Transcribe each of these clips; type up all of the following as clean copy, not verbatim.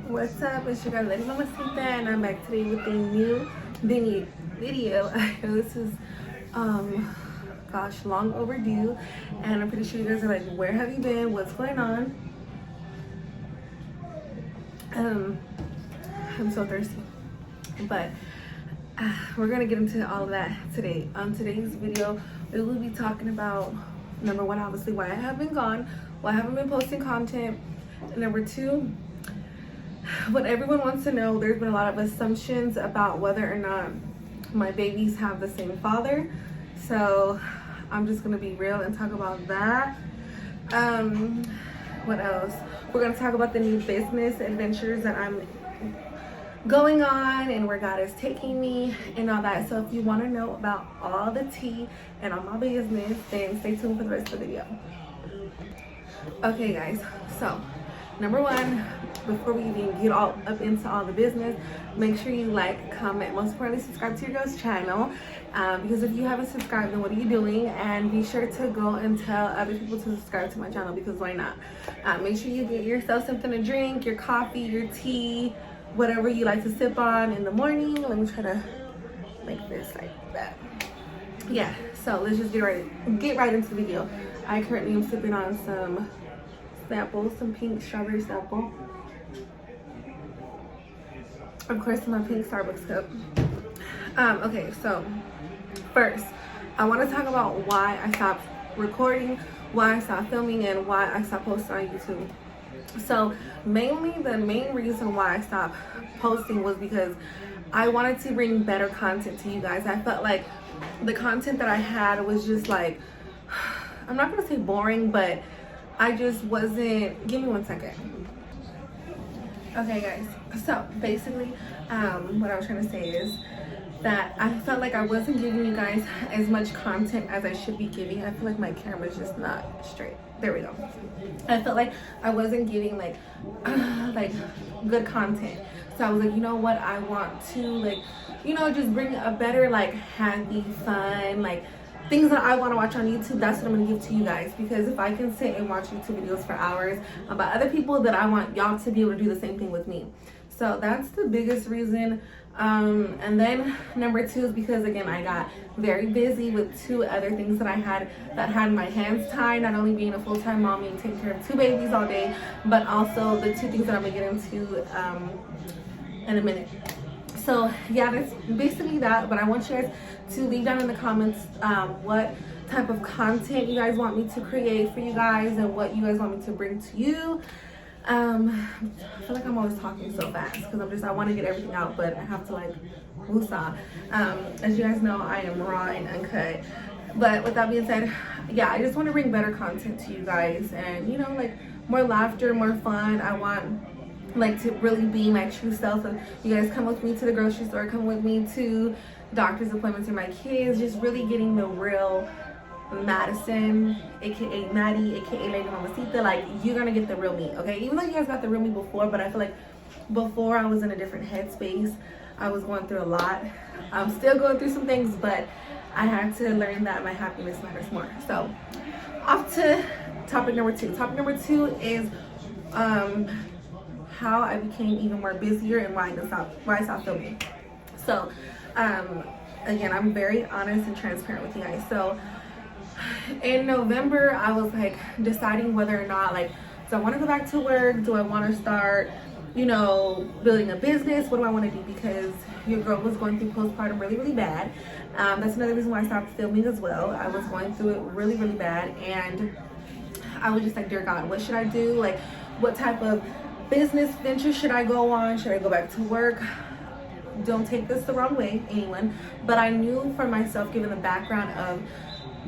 What's up? It's your girl Lady Mamacita, and I'm back today with a new video. I know this is gosh, long overdue, and I'm pretty sure you guys are like, where have you been? What's going on? I'm so thirsty, but we're gonna get into all of that today. On today's video, we will be talking about number one, obviously, why I have been gone, why I haven't been posting content, and number two, what everyone wants to know. There's been a lot of assumptions about whether or not my babies have the same father, so I'm just gonna be real and talk about that. What else? We're gonna talk about the new business adventures that I'm going on and where God is taking me and all that. So if you want to know about all the tea and all my business, then stay tuned for the rest of the video. Okay guys, so number one, before we even get all up into all the business, make sure you like, comment, most importantly subscribe to your girl's channel, because if you haven't subscribed, then what are you doing? And be sure to go and tell other people to subscribe to my channel, because why not? Make sure you get yourself something to drink, your coffee, your tea, whatever you like to sip on in the morning. Let me try to make this like that. Yeah, so let's just get right into the video. I currently am sipping on some samples, some pink strawberry sample. Of course, in my pink Starbucks cup. Okay, so first, I want to talk about why I stopped recording, why I stopped filming, and why I stopped posting on YouTube. So mainly the main reason why I stopped posting was because I wanted to bring better content to you guys. I felt like the content that I had was just like, I'm not gonna say boring, but I just wasn't. Give me 1 second. Okay guys, so basically what I was trying to say is that I felt like I wasn't giving you guys as much content as I should be giving. I feel like my camera's just not straight. There we go. I felt like I wasn't giving like good content. So I was like, you know what, I want to like, you know, just bring a better like happy, fun, like things that I want to watch on YouTube. That's what I'm gonna give to you guys, because if I can sit and watch YouTube videos for hours about other people, that I want y'all to be able to do the same thing with me. So that's the biggest reason. And then number two is because, again, I got very busy with two other things that I had my hands tied, not only being a full-time mommy and taking care of two babies all day, but also the two things that I'm gonna get into in a minute. So yeah, that's basically that. But I want you guys to leave down in the comments what type of content you guys want me to create for you guys and what you guys want me to bring to you. I feel like I'm always talking so fast because I want to get everything out, but I have to like woosah. As you guys know, I am raw and uncut. But with that being said, yeah, I just want to bring better content to you guys, and you know, like more laughter, more fun. I want like to really be my true self, and you guys come with me to the grocery store, come with me to doctor's appointments with my kids, just really getting the real Madison, aka Maddie, aka Lady Mamacita. Like, you're gonna get the real me, okay? Even though you guys got the real me before, but I feel like before I was in a different headspace. I was going through a lot. I'm still going through some things, but I had to learn that my happiness matters more. So off to topic number two. Topic number two is how I became even more busier and why I stopped filming. So again, I'm very honest and transparent with you guys. So in November, I was like deciding whether or not, like, do I want to go back to work? Do I want to start, you know, building a business? What do I want to do? Because your girl was going through postpartum really, really bad. That's another reason why I stopped filming as well. I was going through it really, really bad, and I was just like, dear God, what should I do? Like, what type of business venture should I go on? Should I go back to work? Don't take this the wrong way, anyone, but I knew for myself, given the background of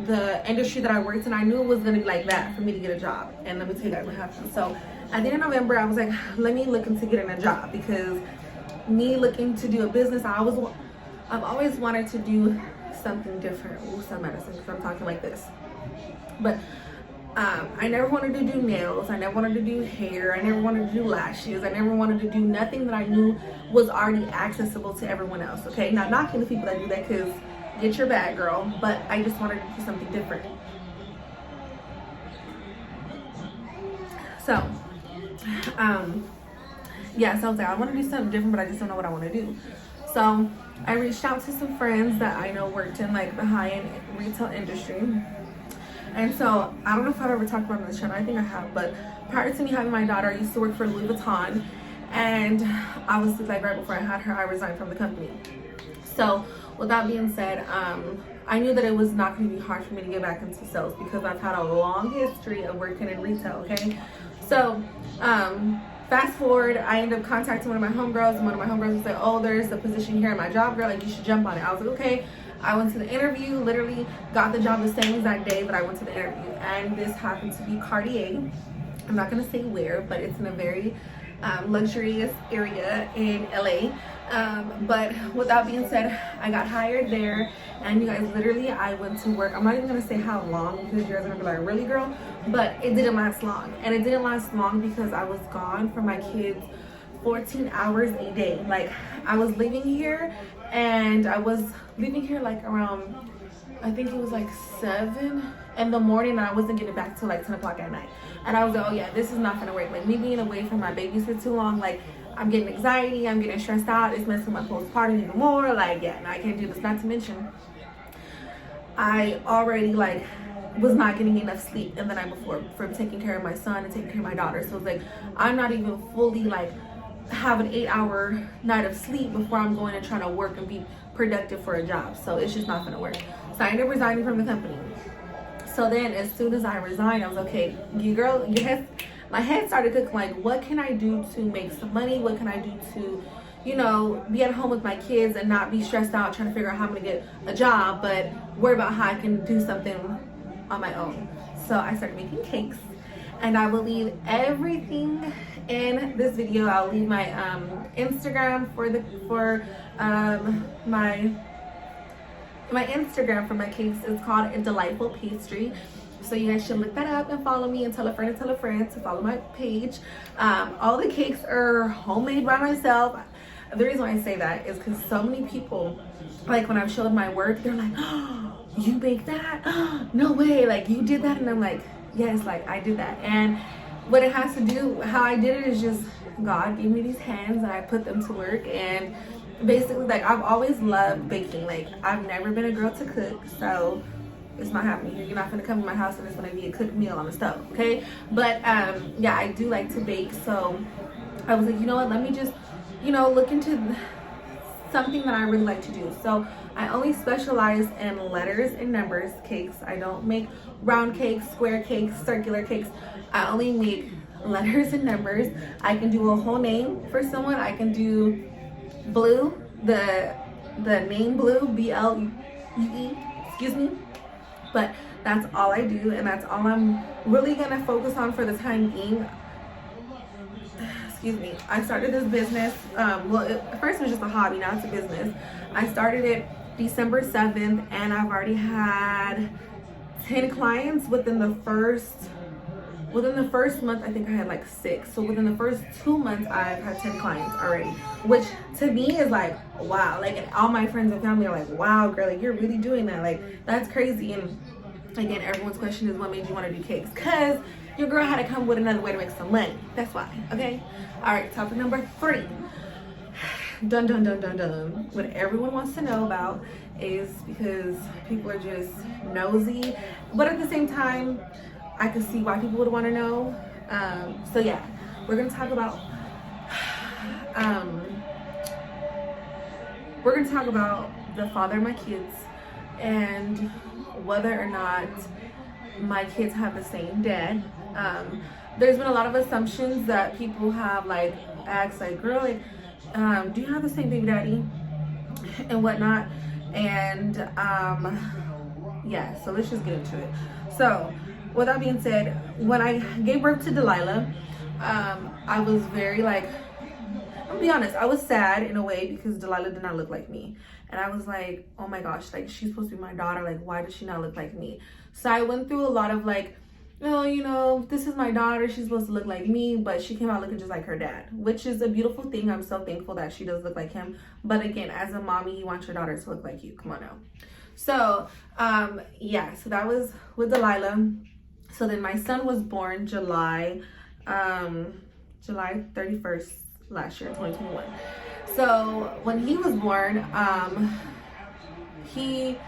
the industry that I worked in, I knew it was going to be like that for me to get a job. And let me tell you guys what happened. So at the end of November, I was like, let me look into getting a job, because me looking to do a business, I've always wanted to do something different. Ooh, some medicine, because I'm talking like this. But I never wanted to do nails. I never wanted to do hair. I never wanted to do lashes. I never wanted to do nothing that I knew was already accessible to everyone else. Okay, not knocking the people that do that, because get your bag, girl. But I just wanted to do something different. So yeah, so I was like, I want to do something different, but I just don't know what I want to do. So I reached out to some friends that I know worked in like the high-end retail industry. And so I don't know if I've ever talked about it on this channel. I think I have, but prior to me having my daughter, I used to work for Louis Vuitton, and I was like right before I had her, I resigned from the company. So with that being said, I knew that it was not going to be hard for me to get back into sales because I've had a long history of working in retail. Okay, so fast forward, I ended up contacting one of my homegirls, and one of my homegirls was like, "Oh, there's a position here in my job, girl. Like, you should jump on it." I was like, "Okay." I went to the interview, literally got the job the same exact day that I went to the interview, and this happened to be Cartier. I'm not gonna say where, but it's in a very luxurious area in LA. But with that being said, I got hired there, and you guys, literally, I went to work. I'm not even gonna say how long because you guys are gonna be like, "Really, girl?" But it didn't last long, and it didn't last long because I was gone from my kids 14 hours a day. Like, I was leaving here, and I was leaving here like around, I think it was like 7 in the morning, and I wasn't getting back till like 10 o'clock at night. And I was like, oh yeah, this is not gonna work. Like, me being away from my babies for too long, like, I'm getting anxiety, I'm getting stressed out, it's messing my postpartum even more. Like, yeah, no, I can't do this. Not to mention, I already like was not getting enough sleep in the night before from taking care of my son and taking care of my daughter. So it's like, I'm not even fully like have an 8-hour night of sleep before I'm going and trying to work and be productive for a job. So it's just not gonna work. So I ended up resigning from the company. So then as soon as I resigned, I was okay, you girl, my head started cooking, like, what can I do to make some money? What can I do to, you know, be at home with my kids and not be stressed out trying to figure out how I'm gonna get a job, but worry about how I can do something on my own. So I started making cakes, and I will leave everything in this video. I'll leave my Instagram for my Instagram for my cakes. It's called A Delightful Pastry. So you guys should look that up and follow me, and tell a friend to follow my page. All the cakes are homemade by myself. The reason why I say that is because so many people, like, when I've showed my work, they're like, "Oh, you baked that? No way, like, you did that?" And I'm like, yes, like, I did that. And what it has to do, how I did it, is just God gave me these hands and I put them to work. And basically, like, I've always loved baking. Like, I've never been a girl to cook, so it's not happening here. You're not gonna come to my house and it's gonna be a cooked meal on the stove, okay? But yeah, I do like to bake, so I was like, you know what, let me just, you know, look into something that I really like to do. So I only specialize in letters and numbers cakes. I don't make round cakes, square cakes, circular cakes. I only make letters and numbers. I can do a whole name for someone. I can do blue, the name blue, BLUE, excuse me. But that's all I do, and that's all I'm really gonna focus on for the time being. Excuse me. I started this business, well, at first it was just a hobby, now it's a business. I started it December 7th, and I've already had 10 clients within the first month. I think I had like 6. So within the first 2 months, I've had 10 clients already, which to me is like, wow. Like, and all my friends and family are like, wow, girl, like, you're really doing that. Like, that's crazy. And again, everyone's question is, what made you want to do cakes? Because your girl had to come with another way to make some money. That's why. Okay. All right. Topic number 3. Dun dun dun dun dun. What everyone wants to know about is, because people are just nosy, but at the same time, I could see why people would want to know. So yeah, we're gonna talk about the father of my kids and whether or not my kids have the same dad. There's been a lot of assumptions that people have, like, asked, like, girl, like, do you have the same baby daddy and whatnot? And yeah, so let's just get into it. So with that being said, when I gave birth to Delilah, I was very, like, I'm gonna be honest, I was sad in a way because Delilah did not look like me. And I was like, oh my gosh, like, she's supposed to be my daughter. Like, why does she not look like me? So I went through a lot of, like, oh, you know, this is my daughter, she's supposed to look like me, but she came out looking just like her dad, which is a beautiful thing. I'm so thankful that she does look like him. But again, as a mommy, you want your daughter to look like you. Come on now. So yeah, so that was with Delilah. So then my son was born July 31st last year, 2021. So when he was born, he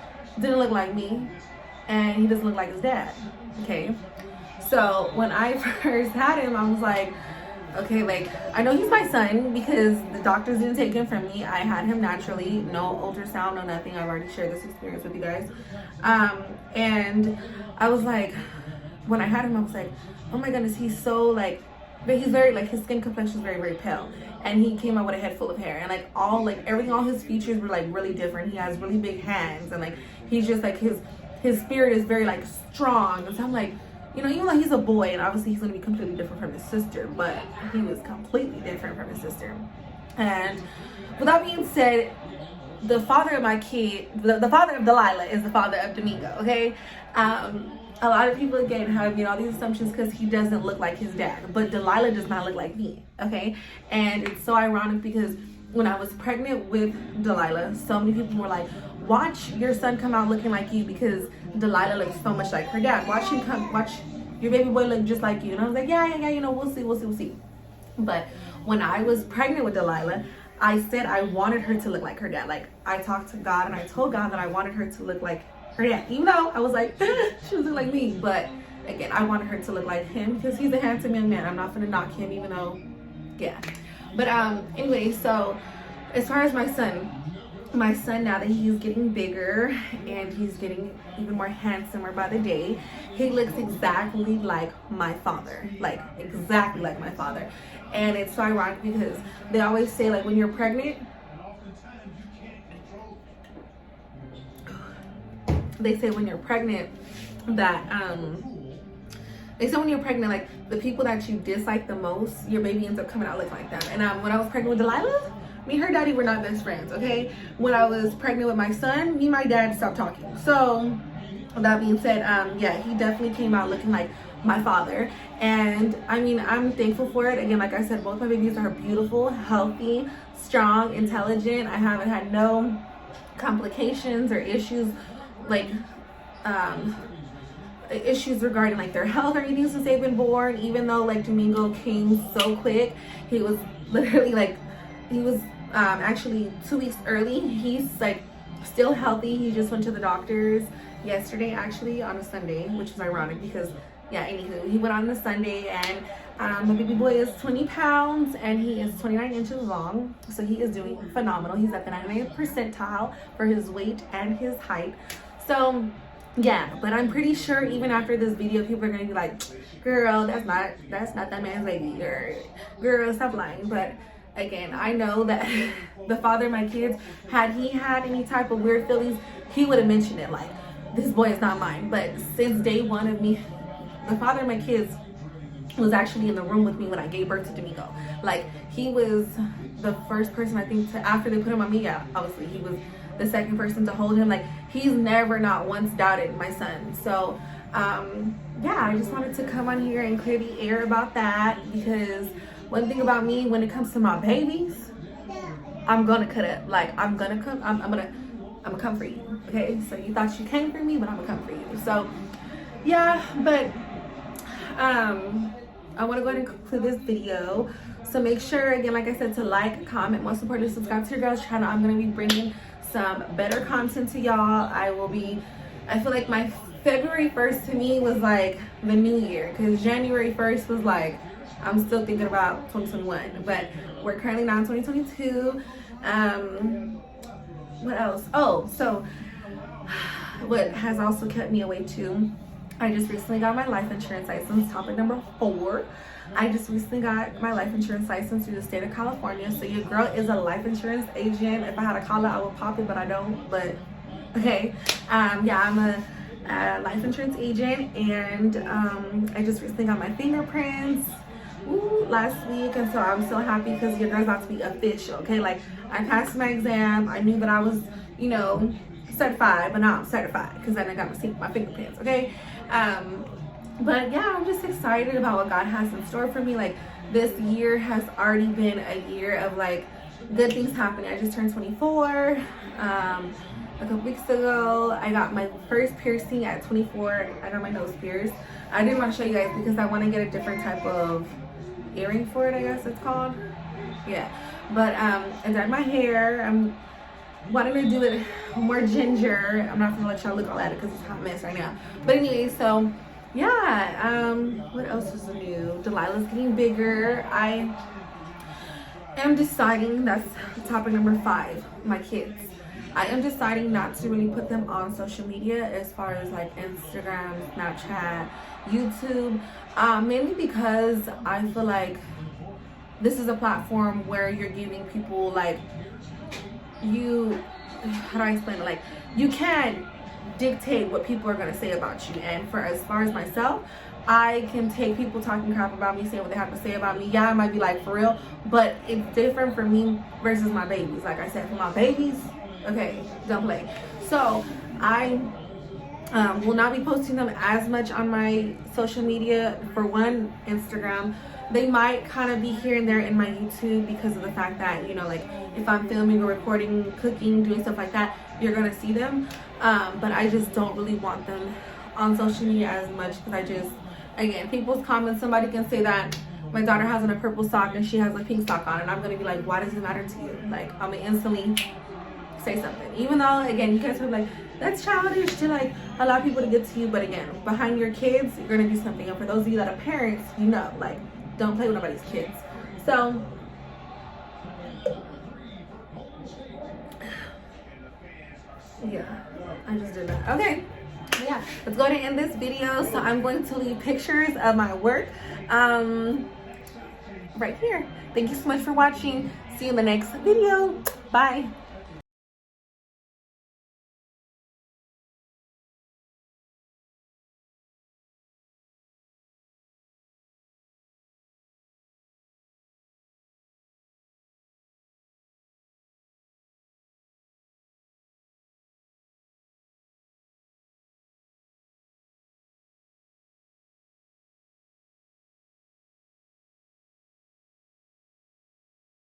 didn't look like me, and he doesn't look like his dad. Okay, so when I first had him, I was like, okay, like, I know he's my son because the doctors didn't take him from me. I had him naturally, no ultrasound, no nothing. I've already shared this experience with you guys. And I was like, when I had him, I was like, oh my goodness, he's so like, but he's very, like, his skin complexion is very, very pale. And he came out with a head full of hair. And like everything, all his features were like really different. He has really big hands. And like, he's just like, his spirit is very like strong. And so I'm like, you know, even though he's a boy, and obviously he's going to be completely different from his sister, but he was completely different from his sister. And with that being said, the father of my kid, the father of Delilah is the father of Domingo, okay? A lot of people, again, have made all these assumptions because he doesn't look like his dad, but Delilah does not look like me, okay? And it's so ironic because when I was pregnant with Delilah, so many people were like, watch your son come out looking like you because Delilah looks so much like her dad. Watch your baby boy look just like you. And I was like, yeah, you know, we'll see. But when I was pregnant with Delilah, I said I wanted her to look like her dad. Like, I talked to God and I told God that I wanted her to look like her dad. Even though I was like, she doesn't look like me. But again, I wanted her to look like him because he's a handsome young man. I'm not gonna knock him, even though, yeah. But anyway, so as far as my son, now that he's getting bigger and he's getting even more handsomer by the day, he looks exactly like my father, like exactly like my father. And it's so ironic because they always say, like, when you're pregnant, they say when you're pregnant that like the people that you dislike the most, your baby ends up coming out looking like that. And when I was pregnant with Delilah, me and her daddy were not best friends, okay? When I was pregnant with my son, me and my dad stopped talking. So, with that being said, yeah, he definitely came out looking like my father. And, I mean, I'm thankful for it. Again, like I said, both my babies are beautiful, healthy, strong, intelligent. I haven't had no complications or issues, like, issues regarding, like, their health or anything since they've been born. Even though, like, Domingo came so quick, he was literally, like, he was actually 2 weeks early. He's like still healthy. He just went to the doctors yesterday, actually on a Sunday, which is ironic because, yeah, anywho, he went on a Sunday. And the baby boy is 20 pounds and he is 29 inches long, so he is doing phenomenal. He's at the 99th percentile for his weight and his height. So yeah, but I'm pretty sure even after this video, people are gonna be like, girl, that's not that man's baby, or girl, stop lying. But again, I know that the father of my kids, had he had any type of weird feelings, he would have mentioned it, like, this boy is not mine. But since day one of me, the father of my kids was actually in the room with me when I gave birth to Domingo. Like, he was the first person, I think, to, after they put him on me, yeah, obviously he was the second person to hold him. Like, he's never, not once, doubted my son. So yeah, I just wanted to come on here and clear the air about that, because one thing about me, when it comes to my babies, I'm gonna cut it. Like, I'm gonna come for you, okay? So you thought you came for me, but I'm gonna come for you. So yeah, but I want to go ahead and conclude this video. So make sure, again, like I said, to like, comment, most importantly, subscribe to your girl's channel. I'm going to be bringing some better content to y'all. I feel like my February 1st to me was like the new year, because January 1st was like, I'm still thinking about 2021, but we're currently now in 2022. What else? Oh, so what has also kept me away too, I just recently got my life insurance license, topic number 4. I just recently got my life insurance license through the state of California. So your girl is a life insurance agent. If I had a collar, I would pop it, but I don't. But okay, yeah, I'm a life insurance agent, and I just recently got my fingerprints last week, and so I'm so happy because your girl's about to be official. Okay, like, I passed my exam. I knew that I was, you know, certified, but now I'm certified because then I got my fingerprints. Okay. But yeah, I'm just excited about what God has in store for me. Like, this year has already been a year of like good things happening. I just turned 24 a couple weeks ago. I got my first piercing at 24. I got my nose pierced. I didn't want to show you guys because I want to get a different type of earring for it, I guess it's called. Yeah, but I dyed my hair. I'm wanting to do it more ginger. I'm not gonna let y'all look all at it because it's a hot mess right now. But anyway, so yeah, what else is new? Delilah's getting bigger. I am deciding, that's topic number 5, my kids. I am deciding not to really put them on social media as far as like Instagram, Snapchat, YouTube, mainly because I feel like this is a platform where you're giving people like, how do I explain it? Like, you can't dictate what people are gonna say about you. And for as far as myself, I can take people talking crap about me, saying what they have to say about me. Yeah, I might be like, for real, but it's different for me versus my babies. Like I said, for my babies, okay, don't play. So I will not be posting them as much on my social media. For one, Instagram. They might kind of be here and there in my YouTube because of the fact that, you know, like if I'm filming or recording, cooking, doing stuff like that, you're gonna see them. But I just don't really want them on social media as much because I just, again, people's comments, somebody can say that my daughter has on a purple sock and she has a pink sock on, and I'm gonna be like, why does it matter to you? Like, I'm gonna instantly say something, even though, again, you guys are like, that's childish to like allow people to get to you. But again, behind your kids, you're gonna do something. And for those of you that are parents, you know, like, don't play with nobody's kids. So yeah, I just did that. Okay, yeah, let's go ahead and end this video. So I'm going to leave pictures of my work right here. Thank you so much for watching. See you in the next video. Bye.